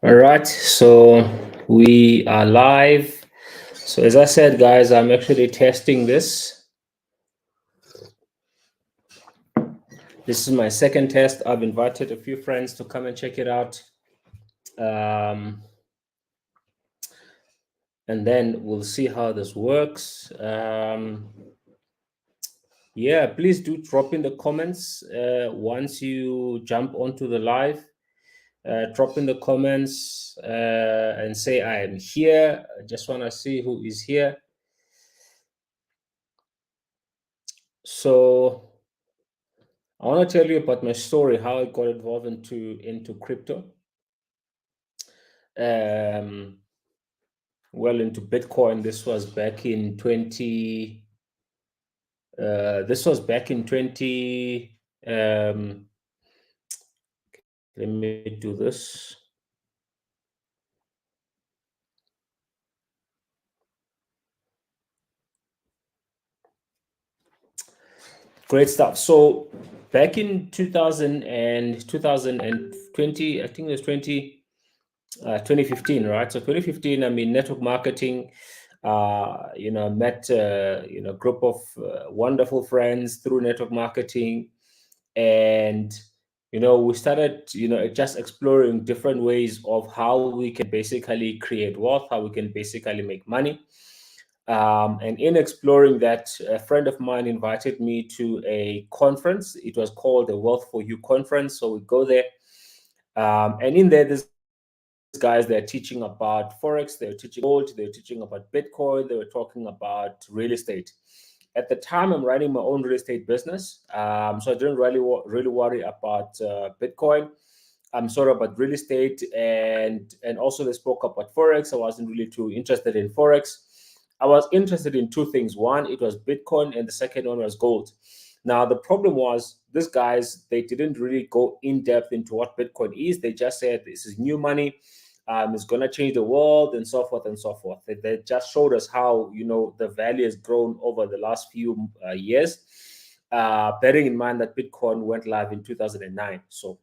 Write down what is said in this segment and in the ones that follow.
All right, so we are live. So as I said, guys, I'm actually testing this. This is my second test. I've invited a few friends to come and check it out. And then we'll see how this works. Yeah, please do drop in the comments once you jump onto the live. Drop in the comments and say I am here. I just want to see who is here. So I want to tell you about my story, how I got involved into crypto. Well, into Bitcoin. This was back in 20. This was back in 20. Let me do this. Great stuff. So back in 2020, I think it was 2015, right? So 2015, I mean, network marketing, met, a group of wonderful friends through network marketing. And, we started, just exploring different ways of how we can basically create wealth, how we can basically make money. And in exploring that, a friend of mine invited me to a conference. It was called the Wealth for You conference. So we go there. And in there, this guys, they're teaching about Forex, they're teaching gold, they're teaching about Bitcoin, they were talking about real estate. At the time, I'm running my own real estate business. So I didn't really worry about Bitcoin. I'm sort of about real estate, and also they spoke about Forex. I wasn't really too interested in Forex. I was interested in two things. One, it was Bitcoin, and the second one was gold. Now, the problem was these guys, they didn't really go in depth into what Bitcoin is. They just said this is new money. It's going to change the world and so forth and so forth. They just showed us how, the value has grown over the last few years, bearing in mind that Bitcoin went live in 2009. So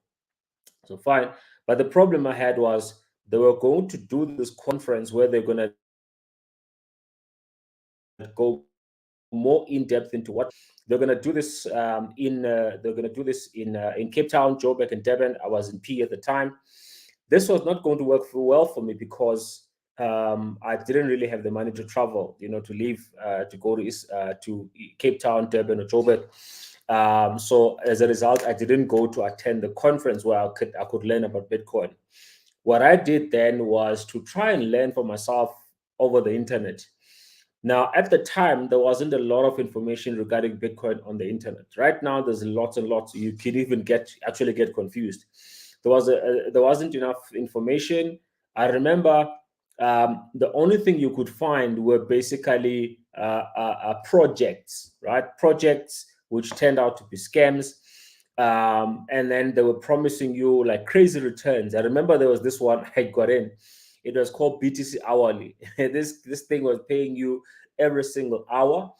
fine. But the problem I had was they were going to do this conference where they're going to go more in depth into what they're going to do this in Cape Town, Joburg, and Durban. I was in P at the time. This was not going to work well for me because I didn't really have the money to travel, to leave to go to Cape Town, Durban, or Joburg. So as a result, I didn't go to attend the conference where I could learn about Bitcoin. What I did then was to try and learn for myself over the internet. Now, at the time, there wasn't a lot of information regarding Bitcoin on the internet. Right now, there's lots and lots. You can even get confused. There wasn't enough information. I remember the only thing you could find were basically projects, right? Projects which turned out to be scams. And then they were promising you like crazy returns. I remember there was this one I got in. It was called BTC hourly. This thing was paying you every single hour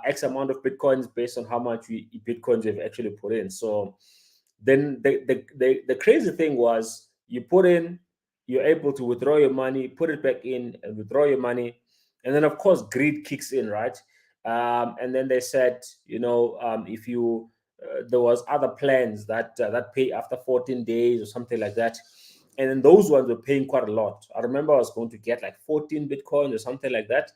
X amount of Bitcoins based on how much Bitcoins you've actually put in. So then the crazy thing was you put in, you're able to withdraw your money, put it back in and withdraw your money. And then of course, greed kicks in, right? And then they said, if you, there was other plans that pay after 14 days or something like that. And then those ones were paying quite a lot. I remember I was going to get like 14 Bitcoin or something like that.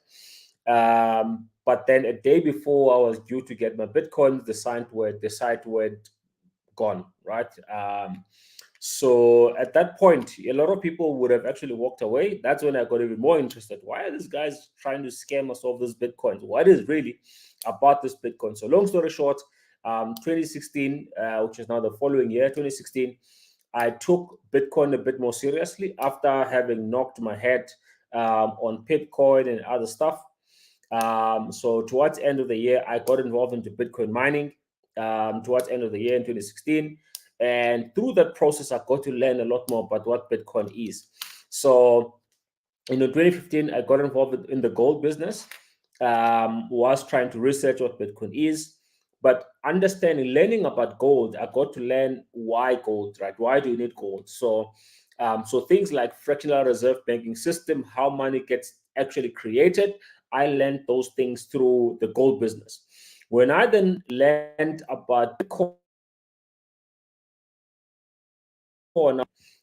But then a day before I was due to get my Bitcoin, the site went gone, right? So at that point, a lot of people would have actually walked away. That's when I got even more interested. Why are these guys trying to scam us of this Bitcoin? What is really about this Bitcoin? So long story short, 2016, which is now the following year, 2016, I took Bitcoin a bit more seriously after having knocked my head on Bitcoin and other stuff. So towards the end of the year, I got involved into Bitcoin mining towards the end of the year in 2016. And through that process, I got to learn a lot more about what Bitcoin is. So in 2015, I got involved in the gold business, was trying to research what Bitcoin is. But learning about gold, I got to learn why gold, right? Why do you need gold? So things like fractional reserve banking system, how money gets actually created, I learned those things through the gold business. When I then learned about Bitcoin,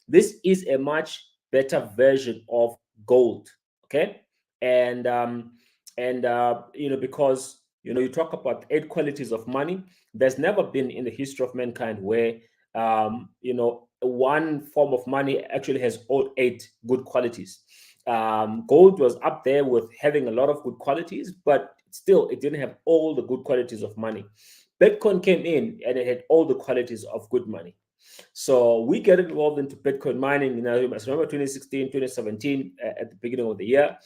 this is a much better version of gold. Okay, and because you talk about 8 qualities of money. There's never been in the history of mankind where one form of money actually has all 8 good qualities. Gold was up there with having a lot of good qualities, but still it didn't have all the good qualities of money. Bitcoin came in and it had all the qualities of good money. So we get involved into Bitcoin mining. I remember 2016, 2017, at the beginning of the year.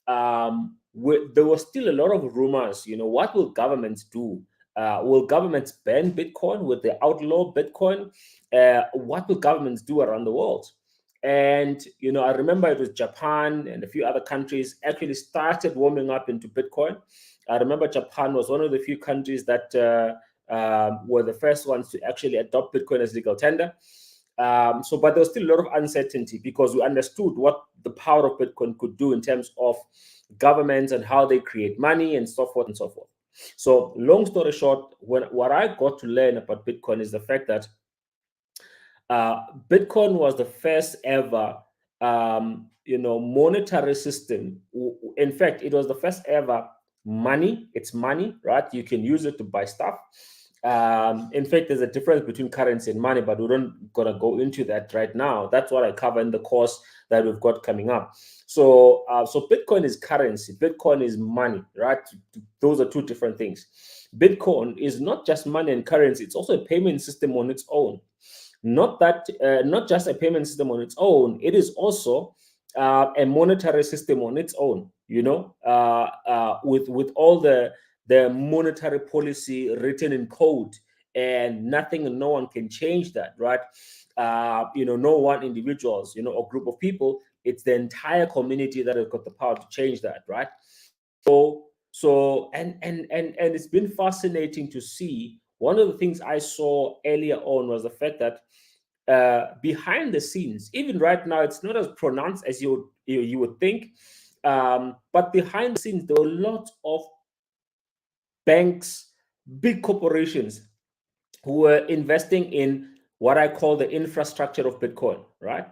There was still a lot of rumors. What will governments do? Will governments ban Bitcoin? Will they outlaw Bitcoin? What will governments do around the world? And I remember it was Japan and a few other countries actually started warming up into Bitcoin. I remember Japan was one of the few countries that were the first ones to actually adopt Bitcoin as legal tender. But there was still a lot of uncertainty because we understood what the power of Bitcoin could do in terms of governments and how they create money and so forth and so forth. So long story short, what I got to learn about Bitcoin is the fact that Bitcoin was the first ever monetary system. In fact, it was the first ever money. It's money, right? You can use it to buy stuff. In fact, there's a difference between currency and money, but we're not gonna go into that right now. That's what I cover in the course that we've got coming up. So Bitcoin is currency. Bitcoin is money, right? Those are two different things. Bitcoin is not just money and currency; it's also a payment system on its own. Not just a payment system on its own. It is also a monetary system on its own. With all the monetary policy written in code, and nothing and no one can change that, right? No one individuals, or group of people. It's the entire community that has got the power to change that, right? And it's been fascinating to see. One of the things I saw earlier on was the fact that behind the scenes, even right now, it's not as pronounced as you would think. But behind the scenes, there were lots of banks, big corporations who were investing in what I call the infrastructure of Bitcoin, right?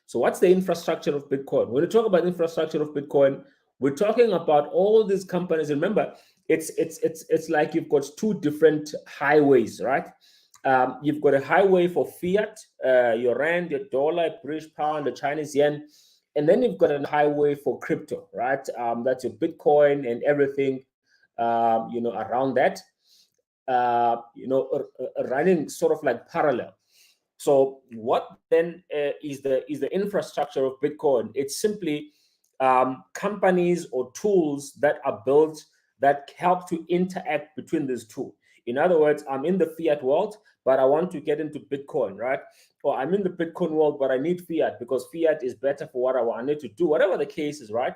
So what's the infrastructure of Bitcoin? When we talk about infrastructure of Bitcoin, we're talking about all these companies. Remember, it's like you've got 2 different highways, right? You've got a highway for fiat, your rand, your dollar, British pound, the Chinese yen, and then you've got a highway for crypto, right? That's your Bitcoin and everything, around that, running sort of like parallel. So what then is the infrastructure of Bitcoin? It's simply companies or tools that are built that help to interact between these two. In other words, I'm in the fiat world, but I want to get into Bitcoin, right? Or I'm in the Bitcoin world, but I need fiat because fiat is better for what I wanted to do, whatever the case is, right?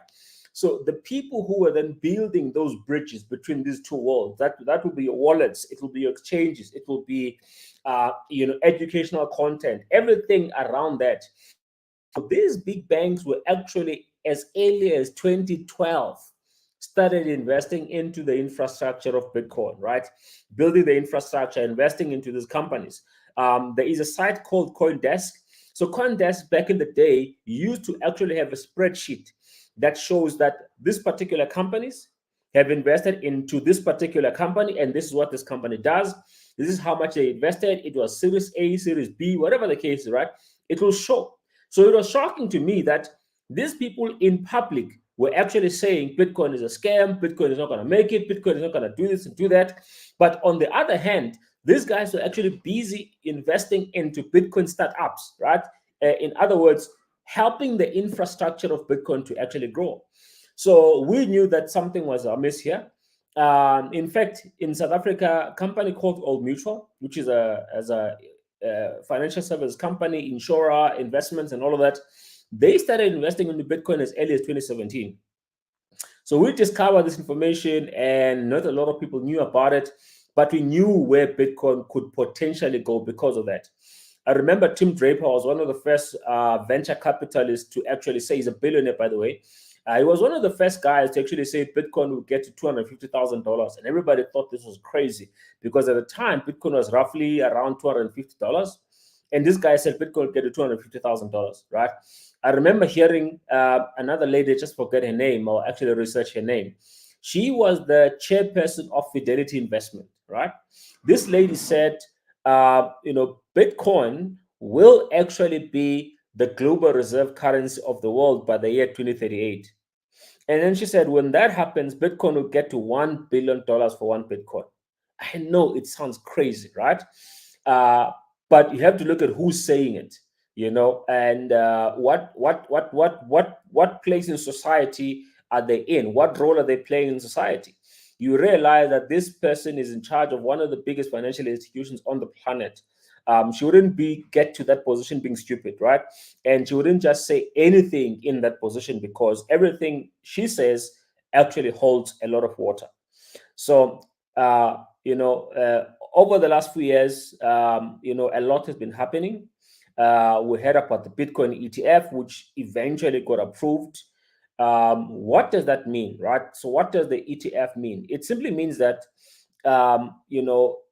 So the people who are then building those bridges between these two worlds, that will be your wallets, it will be your exchanges, it will be educational content, everything around that. So these big banks were actually, as early as 2012, started investing into the infrastructure of Bitcoin, right? Building the infrastructure, investing into these companies. There is a site called CoinDesk. So CoinDesk back in the day used to actually have a spreadsheet that shows that these particular companies have invested into this particular company, and this is what this company does. This is how much they invested. It was Series A, Series B, whatever the case is, right? It will show. So it was shocking to me that these people in public were actually saying Bitcoin is a scam, Bitcoin is not going to make it, Bitcoin is not going to do this and do that. But on the other hand, These guys were actually busy investing into Bitcoin startups, right? In other words, helping the infrastructure of Bitcoin to actually grow. So we knew that something was amiss here. In fact, in South Africa, a company called Old Mutual, which is a financial service company, insurer, investments, and all of that, they started investing into Bitcoin as early as 2017. So we discovered this information, and not a lot of people knew about it, but we knew where Bitcoin could potentially go because of that. I remember Tim Draper was one of the first venture capitalists to actually say, he's a billionaire, by the way. He was one of the first guys to actually say Bitcoin would get to $250,000. And everybody thought this was crazy because at the time, Bitcoin was roughly around $250. And this guy said Bitcoin would get to $250,000, right? I remember hearing another lady, just forget her name, or actually research her name. She was the chairperson of Fidelity Investment, right? This lady said, Bitcoin will actually be the global reserve currency of the world by the year 2038. And then she said, when that happens, Bitcoin will get to $1 billion for one Bitcoin. I know it sounds crazy, right? But you have to look at who's saying it, and what place in society are they in? What role are they playing in society? You realize that this person is in charge of one of the biggest financial institutions on the planet. She wouldn't get to that position being stupid, right? And she wouldn't just say anything in that position because everything she says actually holds a lot of water. So, over the last few years, a lot has been happening. We heard about the Bitcoin ETF, which eventually got approved. What does that mean, right? So, what does the ETF mean? It simply means that,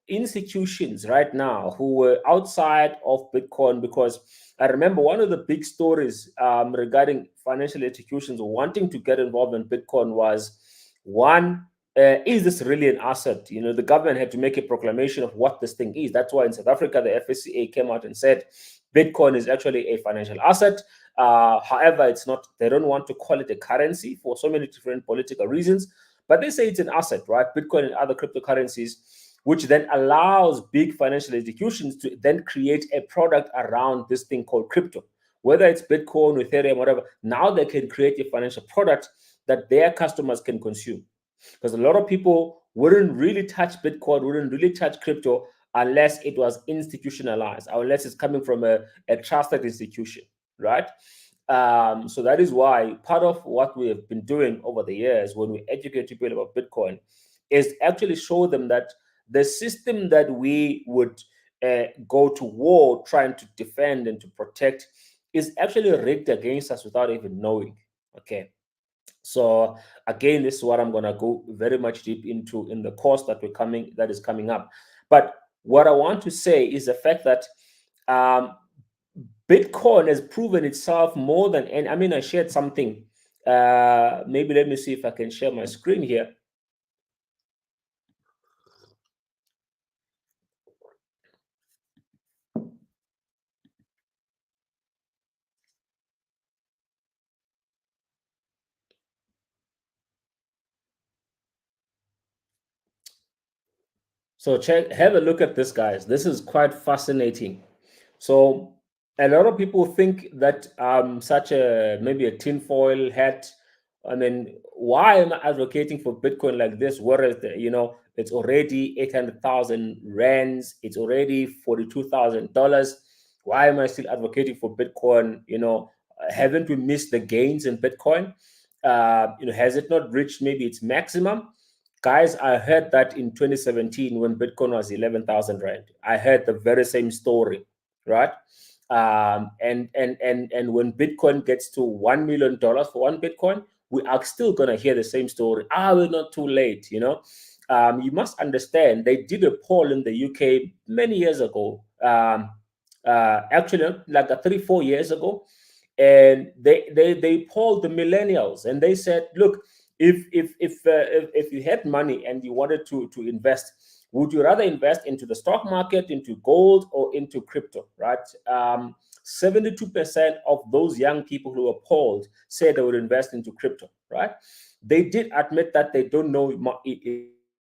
institutions right now who were outside of Bitcoin, because I remember one of the big stories regarding financial institutions wanting to get involved in Bitcoin was one, is this really an asset? The government had to make a proclamation of what this thing is. That's why in South Africa, the FSCA came out and said Bitcoin is actually a financial asset. However, it's not, they don't want to call it a currency for so many different political reasons, but they say it's an asset, right? Bitcoin and other cryptocurrencies, which then allows big financial institutions to then create a product around this thing called crypto. Whether it's Bitcoin, Ethereum, whatever, now they can create a financial product that their customers can consume. Because a lot of people wouldn't really touch Bitcoin, wouldn't really touch crypto unless it was institutionalized, or unless it's coming from a trusted institution, right? So that is why part of what we have been doing over the years when we educate people about Bitcoin is actually show them that the system that we would go to war trying to defend and to protect is actually rigged against us without even knowing. Okay. So again, this is what I'm gonna go very much deep into in the course that is coming up. But what I want to say is the fact that Bitcoin has proven itself more than, and I mean, I shared something. Maybe let me see if I can share my screen here. So have a look at this, guys. This is quite fascinating. So a lot of people think that such a maybe a tinfoil hat. I mean, why am I advocating for Bitcoin like this? Whereas it's already 800,000 rands, it's already $42,000. Why am I still advocating for Bitcoin? Haven't we missed the gains in Bitcoin? Has it not reached maybe its maximum? Guys, I heard that in 2017 when Bitcoin was 11,000 rand. I heard the very same story, right? And when Bitcoin gets to $1 million for one Bitcoin, we are still gonna hear the same story. We're not too late, you must understand they did a poll in the UK many years ago, actually like 3-4 years ago, and they polled the millennials and they said, look, if you had money and you wanted to invest, would you rather invest into the stock market, into gold, or into crypto, right? 72% of those young people who were polled said they would invest into crypto, right? They did admit that they don't know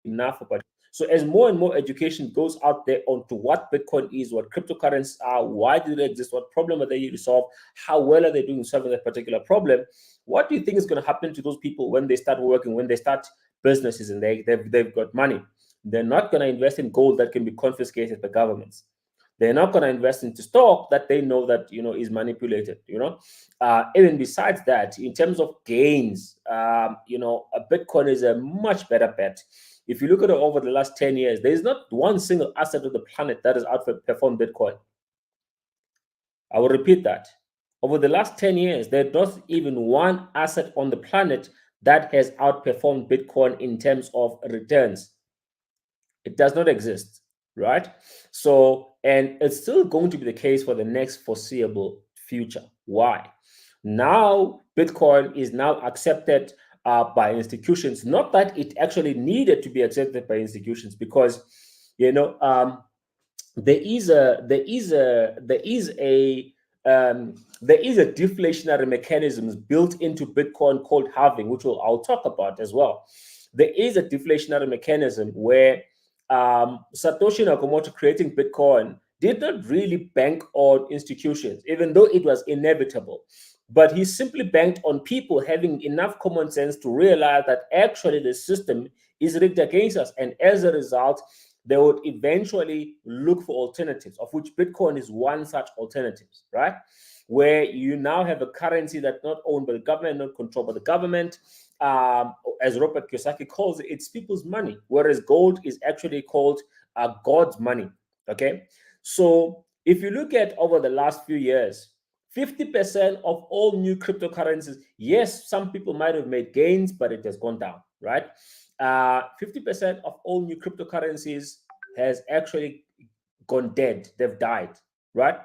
enough about it. So as more and more education goes out there onto what Bitcoin is, what cryptocurrencies are, why do they exist, what problem are they to solve, how well are they doing solving that particular problem, what do you think is going to happen to those people when they start working, when they start businesses and they've got money? They're not going to invest in gold that can be confiscated by governments. They're not going to invest into stock that they know that is manipulated. Even besides that, in terms of gains, a Bitcoin is a much better bet. If you look at it over the last 10 years, there is not one single asset on the planet that has outperformed Bitcoin. I will repeat that. Over the last 10 years, there's not even one asset on the planet that has outperformed Bitcoin in terms of returns. It does not exist, right? So, and it's still going to be the case for the next foreseeable future. Why? Now, Bitcoin is now accepted by institutions. Not that it actually needed to be accepted by institutions, because there is a deflationary mechanisms built into Bitcoin called halving, which I'll talk about as well. There is a deflationary mechanism where Satoshi Nakamoto creating Bitcoin did not really bank on institutions, even though it was inevitable. But he simply banked on people having enough common sense to realize that actually the system is rigged against us. And as a result, they would eventually look for alternatives, of which Bitcoin is one such alternative, right? Where you now have a currency that's not owned by the government, not controlled by the government. As Robert Kiyosaki calls it, it's people's money, whereas gold is actually called God's money, okay? So if you look at over the last few years, 50% of all new cryptocurrencies, yes, some people might have made gains, but it has gone down, right? 50% of all new cryptocurrencies has actually gone dead. They've died, right?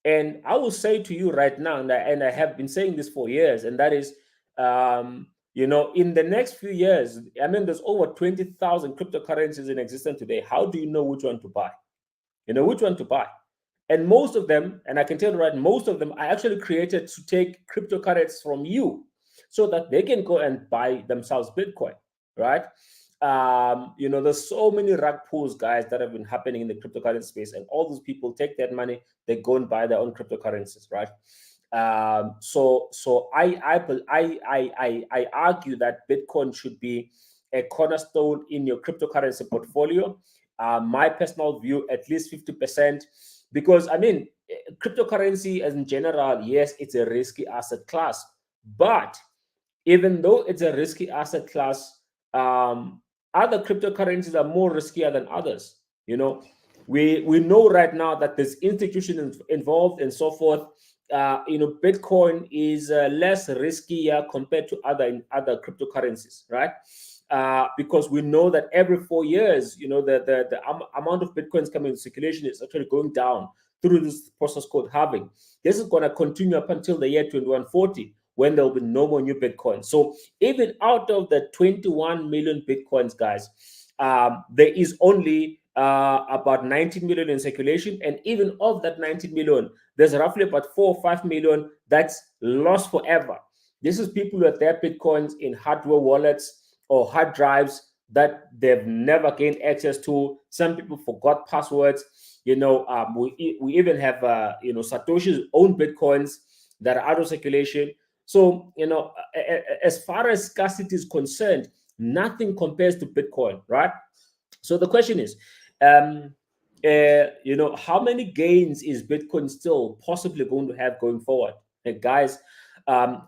And I will say to you right now, and I have been saying this for years, and that is, in the next few years, I mean, there's over 20,000 cryptocurrencies in existence today. How do you know which one to buy? Which one to buy? And most of them, and I can tell you right, most of them are actually created to take cryptocurrencies from you so that they can go and buy themselves Bitcoin, right? There's so many rug pulls, guys, that have been happening in the cryptocurrency space, and all those people take that money, they go and buy their own cryptocurrencies, right? So I argue that Bitcoin should be a cornerstone in your cryptocurrency portfolio. My personal view, at least 50%, because I mean, cryptocurrency as in general, yes, it's a risky asset class, but even though it's a risky asset class, other cryptocurrencies are more riskier than others. We know right now that there's institutions involved and so forth. Bitcoin is less riskier compared to other cryptocurrencies, right? Because we know that every 4 years, the amount of Bitcoins coming into circulation is actually going down through this process called halving. This is going to continue up until the year 2140, when there will be no more new Bitcoins. So even out of the 21 million Bitcoins, guys, there is only about 19 million in circulation. And even of that 19 million, there's roughly about 4 or 5 million that's lost forever. This is people who have their Bitcoins in hardware wallets or hard drives that they've never gained access to. Some people forgot passwords. We even have Satoshi's own Bitcoins that are out of circulation. So as far as scarcity is concerned, nothing compares to Bitcoin, right? So the question is, how many gains is Bitcoin still possibly going to have going forward? And guys,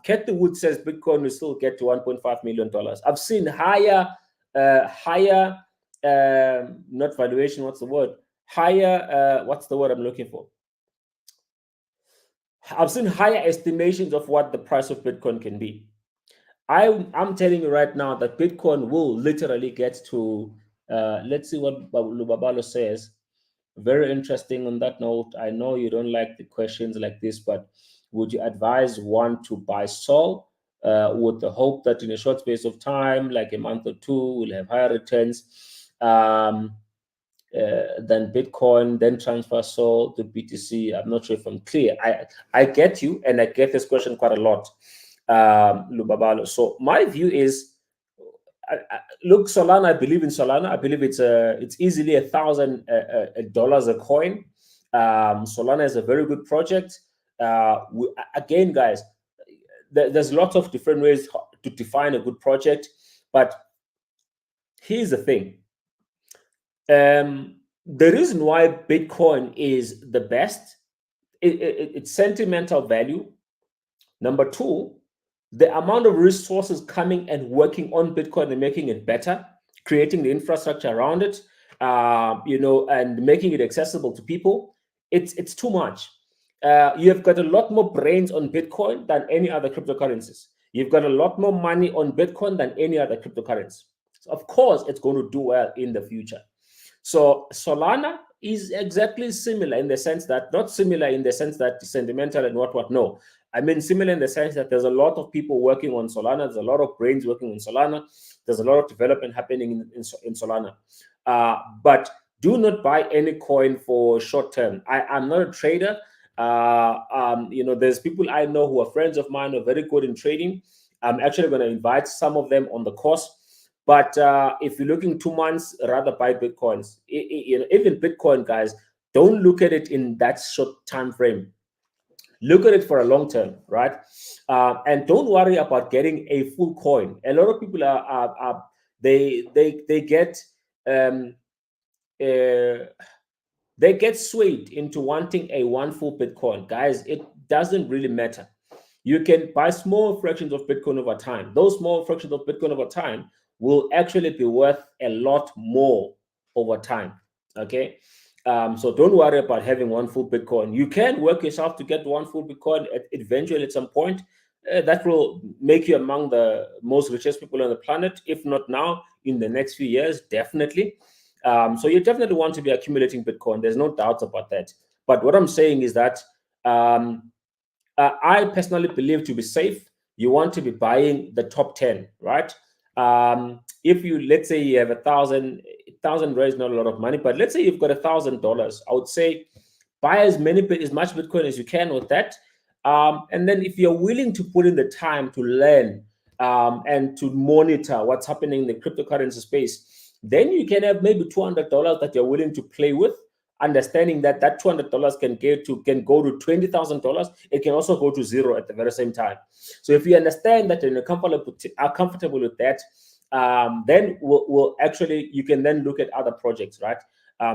Kathy Wood says Bitcoin will still get to $1.5 million. I've seen higher, not valuation, what's the word? Higher, what's the word I'm looking for? I've seen higher estimations of what the price of Bitcoin can be. I'm telling you right now that Bitcoin will literally get to, let's see what Lubabalo says. Very interesting on that note. I know you don't like the questions like this, but would you advise one to buy Sol with the hope that in a short space of time, like a month or two, we'll have higher returns than Bitcoin, then transfer Sol to BTC? I'm not sure if I'm clear. I get you, and I get this question quite a lot, Lubabalo. So my view is, look, Solana. I believe in Solana. I believe it's easily $1,000 a coin. Solana is a very good project. Again, guys, there's lots of different ways to define a good project, but here's the thing. The reason why Bitcoin is the best, it's sentimental value. Number two, the amount of resources coming and working on Bitcoin and making it better, creating the infrastructure around it, and making it accessible to people. It's too much. You have got a lot more brains on Bitcoin than any other cryptocurrencies. You've got a lot more money on Bitcoin than any other cryptocurrency. So of course, it's going to do well in the future. So Solana is exactly similar in the sense that, not similar in the sense that sentimental and what, no. I mean, similar in the sense that there's a lot of people working on Solana. There's a lot of brains working on Solana. There's a lot of development happening in Solana. But do not buy any coin for short term. I'm not a trader. There's people I know who are friends of mine who are very good in trading. I'm actually going to invite some of them on the course. But if you're looking 2 months, rather buy Bitcoins. Even Bitcoin, guys, don't look at it in that short time frame. Look at it for a long term, right? And don't worry about getting a full coin. A lot of people they get swayed into wanting a one full Bitcoin. Guys, it doesn't really matter. You can buy small fractions of Bitcoin over time. Those small fractions of Bitcoin over time will actually be worth a lot more over time. Okay. So don't worry about having one full Bitcoin. You can work yourself to get one full Bitcoin eventually at some point. That will make you among the most richest people on the planet. If not now, in the next few years, definitely. So you definitely want to be accumulating Bitcoin. There's no doubt about that. But what I'm saying is that I personally believe, to be safe, you want to be buying the top 10, right? If you, let's say you have $1,000 is not a lot of money, but let's say you've got $1,000, I would say buy as much Bitcoin as you can with that. And then if you're willing to put in the time to learn and to monitor what's happening in the cryptocurrency space, then you can have maybe $200 that you're willing to play with, understanding that $200 can go to $20,000. It can also go to zero at the very same time. So if you understand that and are comfortable with that, then you can then look at other projects, right?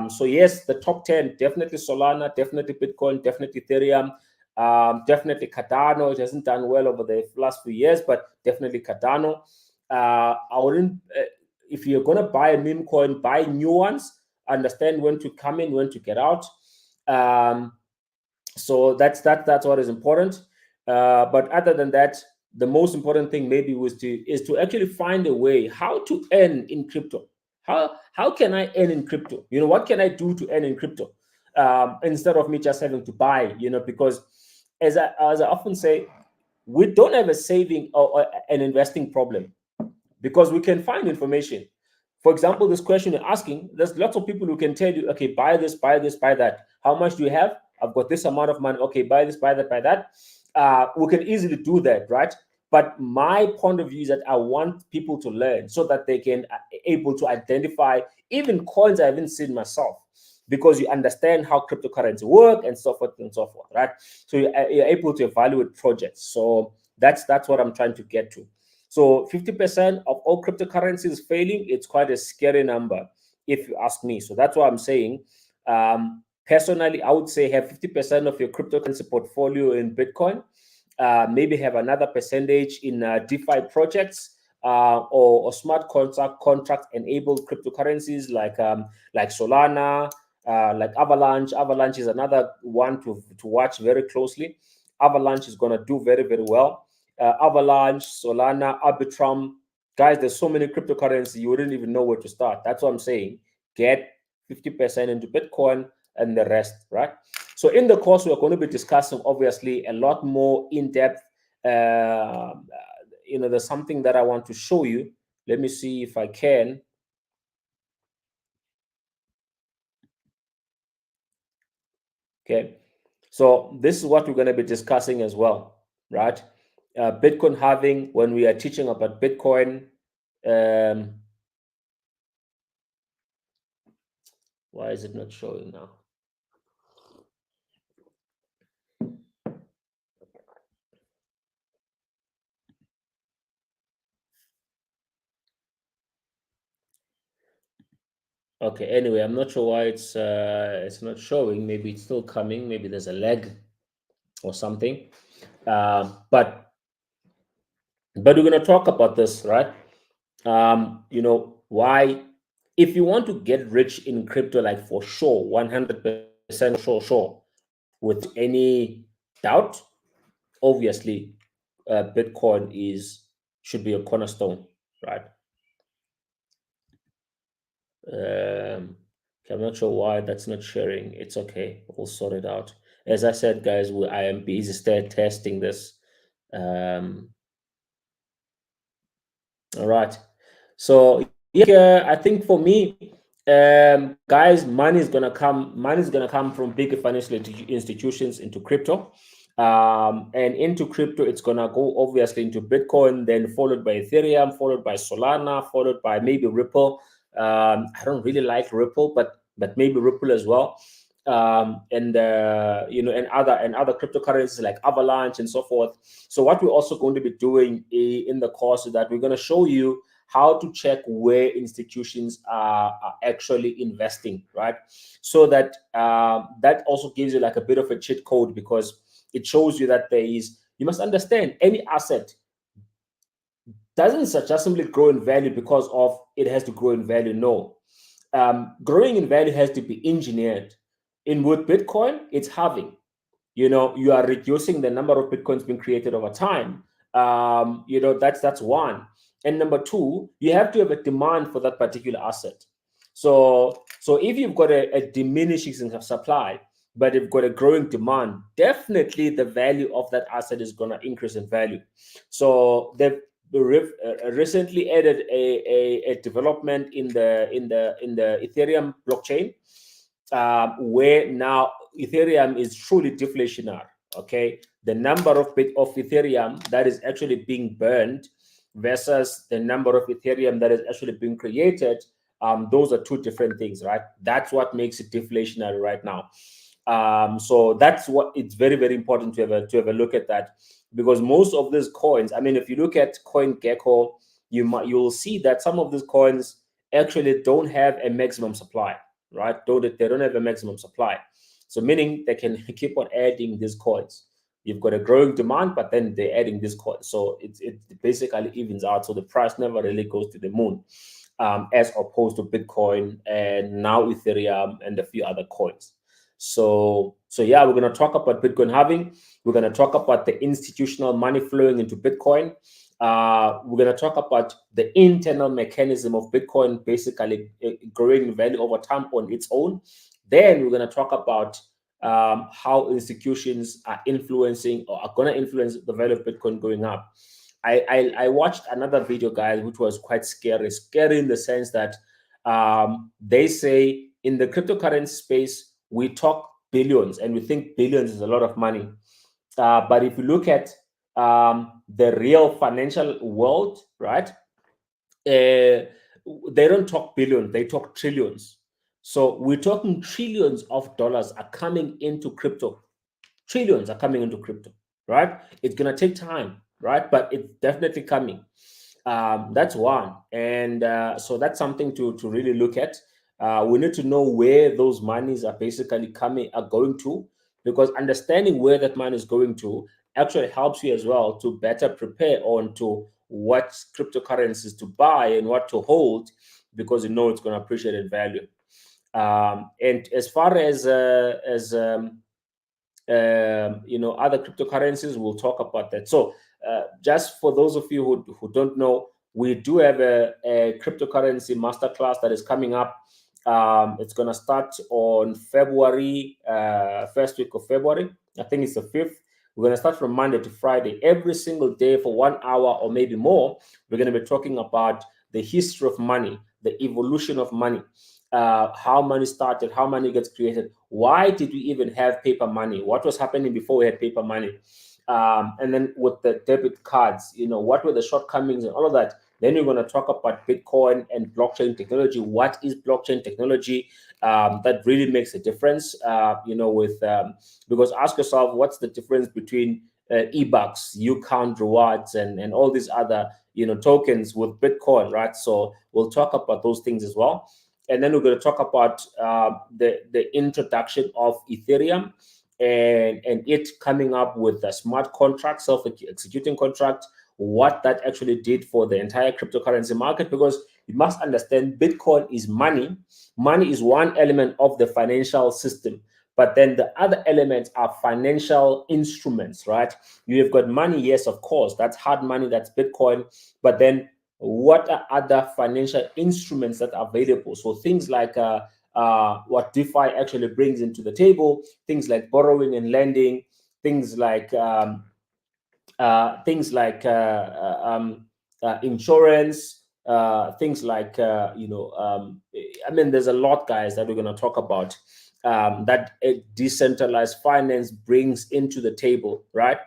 So yes, the top 10, definitely Solana, definitely Bitcoin, definitely Ethereum, definitely Cardano. It hasn't done well over the last few years, but definitely Cardano. I wouldn't, if you're going to buy a meme coin, buy new ones. Understand when to come in, when to get out. So that's what is important. But other than that, the most important thing maybe is to actually find a way how to earn in crypto. How can I earn in crypto? What can I do to earn in crypto instead of me just having to buy? Because as I often say, we don't have a saving or an investing problem, because we can find information. For example, this question you're asking, there's lots of people who can tell you, okay, buy this, buy this, buy that. How much do you have? I've got this amount of money. Okay, buy this, buy that, buy that. We can easily do that, right? But my point of view is that I want people to learn so that they can able to identify even coins I haven't seen myself, because you understand how cryptocurrency work and so forth and so forth, right? So you're able to evaluate projects. So that's what I'm trying to get to. So 50% of all cryptocurrencies failing, it's quite a scary number, if you ask me. So that's why I'm saying, personally, I would say have 50% of your cryptocurrency portfolio in Bitcoin. Maybe have another percentage in DeFi projects or smart contract enabled cryptocurrencies like Solana, like Avalanche. Avalanche is another one to watch very closely. Avalanche is going to do very, very well. Avalanche, Solana, Arbitrum. Guys, there's so many cryptocurrencies, you wouldn't even know where to start. That's what I'm saying. Get 50% into Bitcoin and the rest, right? So in the course, we're going to be discussing, obviously, a lot more in-depth. There's something that I want to show you. Let me see if I can. Okay. So this is what we're going to be discussing as well, right? Bitcoin halving, when we are teaching about Bitcoin, Um, why is it not showing now? Okay, anyway, I'm not sure why it's not showing. Maybe it's still coming. Maybe there's a lag or something. But we're gonna talk about this, right? Why, if you want to get rich in crypto, like for sure, 100% sure, with any doubt, obviously, Bitcoin should be a cornerstone, right? Okay, I'm not sure why that's not sharing. It's okay. We'll sort it out. As I said, guys, I am busy testing this. Um, all right. So yeah, I think for me, guys, money is gonna come. Money is gonna come from big financial institutions into crypto, and into crypto, it's gonna go obviously into Bitcoin, then followed by Ethereum, followed by Solana, followed by maybe Ripple. I don't really like Ripple, but maybe Ripple as well. And other cryptocurrencies like Avalanche and so forth. So what we're also going to be doing in the course is that we're going to show you how to check where institutions are actually investing, right? So that that also gives you like a bit of a cheat code, because it shows you that you must understand, any asset doesn't just simply grow in value because of it has to grow in value. No, growing in value has to be engineered. In with Bitcoin, it's halving. You are reducing the number of Bitcoins being created over time. That's one. And number two, you have to have a demand for that particular asset. So if you've got a diminishing supply, but you've got a growing demand, definitely the value of that asset is going to increase in value. So they've recently added a development in the Ethereum blockchain, where now Ethereum is truly deflationary. Okay, the number of bit of Ethereum that is actually being burned versus the number of Ethereum that is actually being created, those are two different things, right? That's what makes it deflationary right now. So that's what it's very, very important to have a look at that, because most of these coins, I mean, if you look at CoinGecko, you'll see that some of these coins actually don't have a maximum supply, right? They don't have a maximum supply. So meaning they can keep on adding these coins. You've got a growing demand, but then they're adding these coins. So it basically evens out. So the price never really goes to the moon, as opposed to Bitcoin and now Ethereum and a few other coins. So yeah, we're going to talk about Bitcoin halving. We're going to talk about the institutional money flowing into Bitcoin. We're going to talk about the internal mechanism of Bitcoin basically growing in value over time on its own. Then we're going to talk about how institutions are influencing or are going to influence the value of Bitcoin going up. I watched another video, guys, which was quite scary. Scary in the sense that they say in the cryptocurrency space, we talk billions and we think billions is a lot of money. But if you look at the real financial world, right, they don't talk billions, they talk trillions. So we're talking trillions of dollars are coming into crypto. Trillions are coming into crypto, right? It's going to take time, right? But it's definitely coming. That's one. And so that's something to really look at. We need to know where those monies are basically are going to, because understanding where that money is going to actually helps you as well to better prepare on to what cryptocurrencies to buy and what to hold, because you know it's going to appreciate in value. And as far as other cryptocurrencies, we'll talk about that. So just for those of you who don't know, we do have a cryptocurrency masterclass that is coming up. It's going to start on February, first week of February. I think it's the 5th. We're going to start from Monday to Friday, every single day for 1 hour or maybe more. We're going to be talking about the history of money, the evolution of money, how money started, how money gets created. Why did we even have paper money? What was happening before we had paper money? And then with the debit cards, what were the shortcomings and all of that. Then we're going to talk about Bitcoin and blockchain technology. What is blockchain technology? That really makes a difference, because ask yourself, what's the difference between e-bucks, UCount rewards, and all these other tokens with Bitcoin, right? So we'll talk about those things as well. And then we're going to talk about the introduction of Ethereum and it coming up with a smart contract, self-executing contract, what that actually did for the entire cryptocurrency market. Because you must understand, Bitcoin is money. Money is one element of the financial system, but then the other elements are financial instruments, right? You've got money, yes, of course, that's hard money, that's Bitcoin, but then what are other financial instruments that are available? So things like what DeFi actually brings into the table, things like borrowing and lending, things like insurance, things like I mean, there's a lot, guys, that we're going to talk about that decentralized finance brings into the table, right?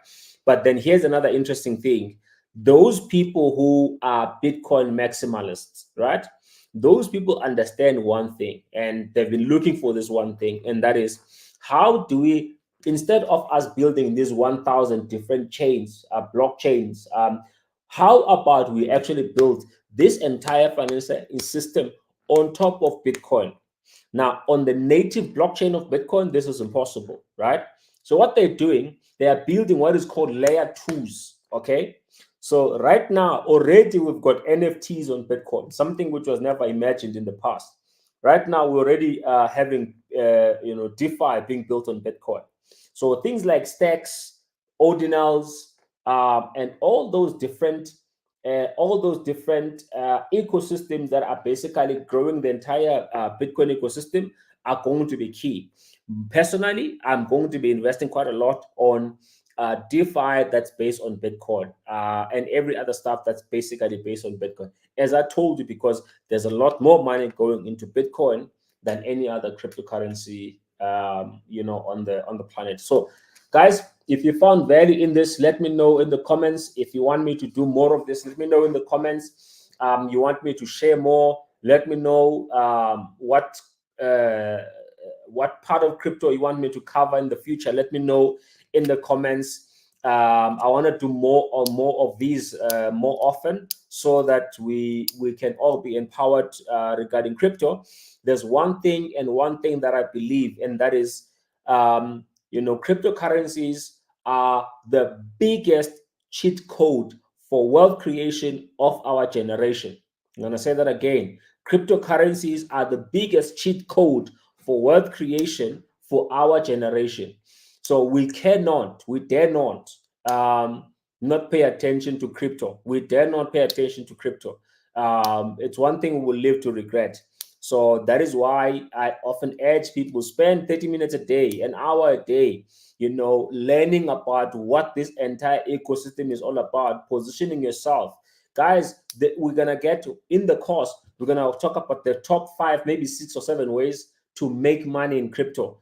But then here's another interesting thing. Those people who are Bitcoin maximalists, right? Those people understand one thing, and they've been looking for this one thing, and that is, how do we, instead of us building these 1,000 different chains, blockchains, how about we actually build this entire financial system on top of Bitcoin? Now, on the native blockchain of Bitcoin, this is impossible, right? So what they're doing, they are building what is called layer twos, okay? So right now, already we've got NFTs on Bitcoin, something which was never imagined in the past. Right now, we're already having, DeFi being built on Bitcoin. So things like stacks, ordinals, and all those different ecosystems that are basically growing the entire Bitcoin ecosystem are going to be key. Personally, I'm going to be investing quite a lot on DeFi that's based on Bitcoin, and every other stuff that's basically based on Bitcoin. As I told you, because there's a lot more money going into Bitcoin than any other cryptocurrency, on the planet. So, guys, if you found value in this, let me know in the comments. If you want me to do more of this, let me know in the comments. You want me to share more, let me know what part of crypto you want me to cover in the future. Let me know in the comments. I want to do more of these more often, so that we can all be empowered regarding crypto. There's one thing that I believe, and that is, cryptocurrencies are the biggest cheat code for wealth creation of our generation. I'm going to say that again. Cryptocurrencies are the biggest cheat code for wealth creation for our generation. So we dare not not pay attention to crypto. We dare not pay attention to crypto. It's one thing we will live to regret. So that is why I often urge people, spend 30 minutes a day, an hour a day, learning about what this entire ecosystem is all about, positioning yourself. Guys, we're going to get to, in the course, we're going to talk about the top 5, maybe 6 or 7 ways to make money in crypto.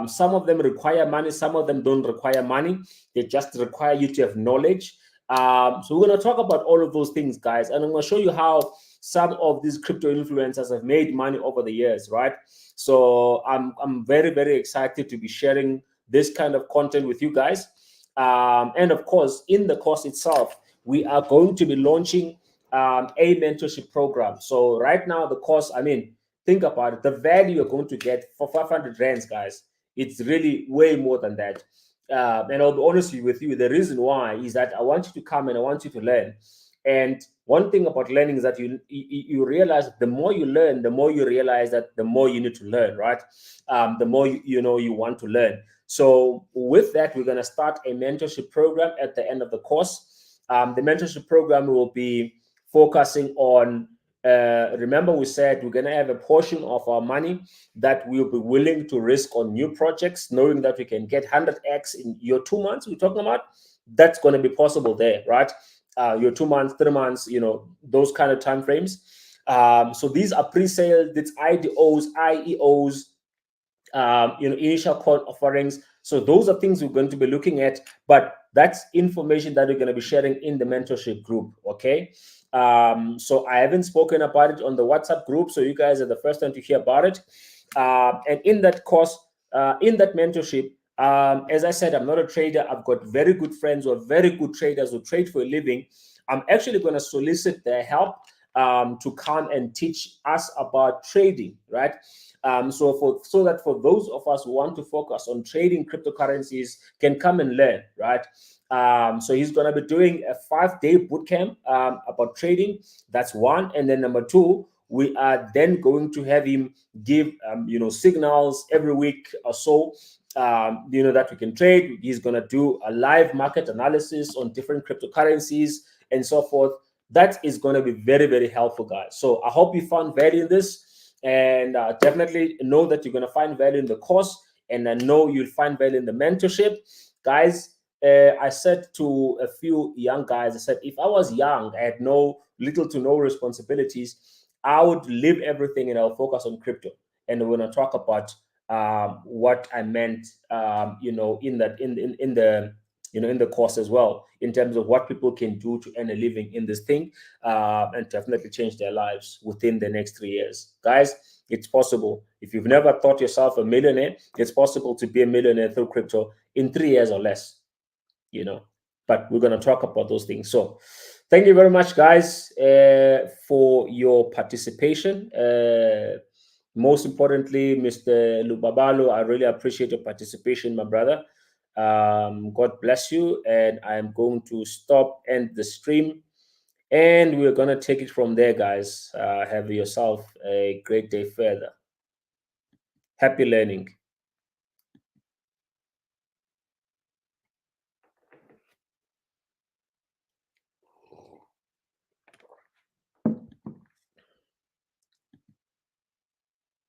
Some of them require money, some of them don't require money. They just require you to have knowledge. So we're going to talk about all of those things, guys, and I'm going to show you how some of these crypto influencers have made money over the years, right? So I'm very, very excited to be sharing this kind of content with you guys. And of course, in the course itself, we are going to be launching a mentorship program. So right now, the course, I mean, think about it, the value you're going to get for 500 rands, guys, it's really way more than that. And I'll be honest with you, the reason why is that I want you to come and I want you to learn. And one thing about learning is that you realize the more you learn, the more you realize that the more you need to learn, right? The more you want to learn. So with that, we're going to start a mentorship program at the end of the course. The mentorship program will be focusing on, remember we said we're going to have a portion of our money that we'll be willing to risk on new projects, knowing that we can get 100x in your 2 months we're talking about. That's going to be possible there, right? Your 2 months, 3 months, those kind of time frames. So these are pre-sales, it's IDOs, IEOs, initial coin offerings. So those are things we're going to be looking at. But that's information that we're going to be sharing in the mentorship group. Okay. So I haven't spoken about it on the WhatsApp group, so you guys are the first time to hear about it. And in that course, in that mentorship, as I said, I'm not a trader. I've got very good friends who are very good traders who trade for a living. I'm actually going to solicit their help to come and teach us about trading, right? So that for those of us who want to focus on trading cryptocurrencies can come and learn, right? So he's going to be doing a 5-day bootcamp about trading. That's one. And then number two, we are then going to have him give signals every week or so, that we can trade. He's going to do a live market analysis on different cryptocurrencies and so forth. That is going to be very, very helpful, guys. So I hope you found value in this, and definitely know that you're going to find value in the course, and I know you'll find value in the mentorship, guys. I said to a few young guys, I said, if I was young, I had little to no responsibilities, I would leave everything and I'll focus on crypto. And we're going to talk about what I meant, in the course as well, in terms of what people can do to earn a living in this thing, and definitely change their lives within the next 3 years. Guys, it's possible. If you've never thought yourself a millionaire, it's possible to be a millionaire through crypto in 3 years or less, but we're going to talk about those things. So thank you very much, guys, for your participation. Most importantly, Mr. Lubabalo, I really appreciate your participation, my brother. God bless you. And I'm going to stop and the stream, and we're going to take it from there, guys. Have yourself a great day further. Happy learning.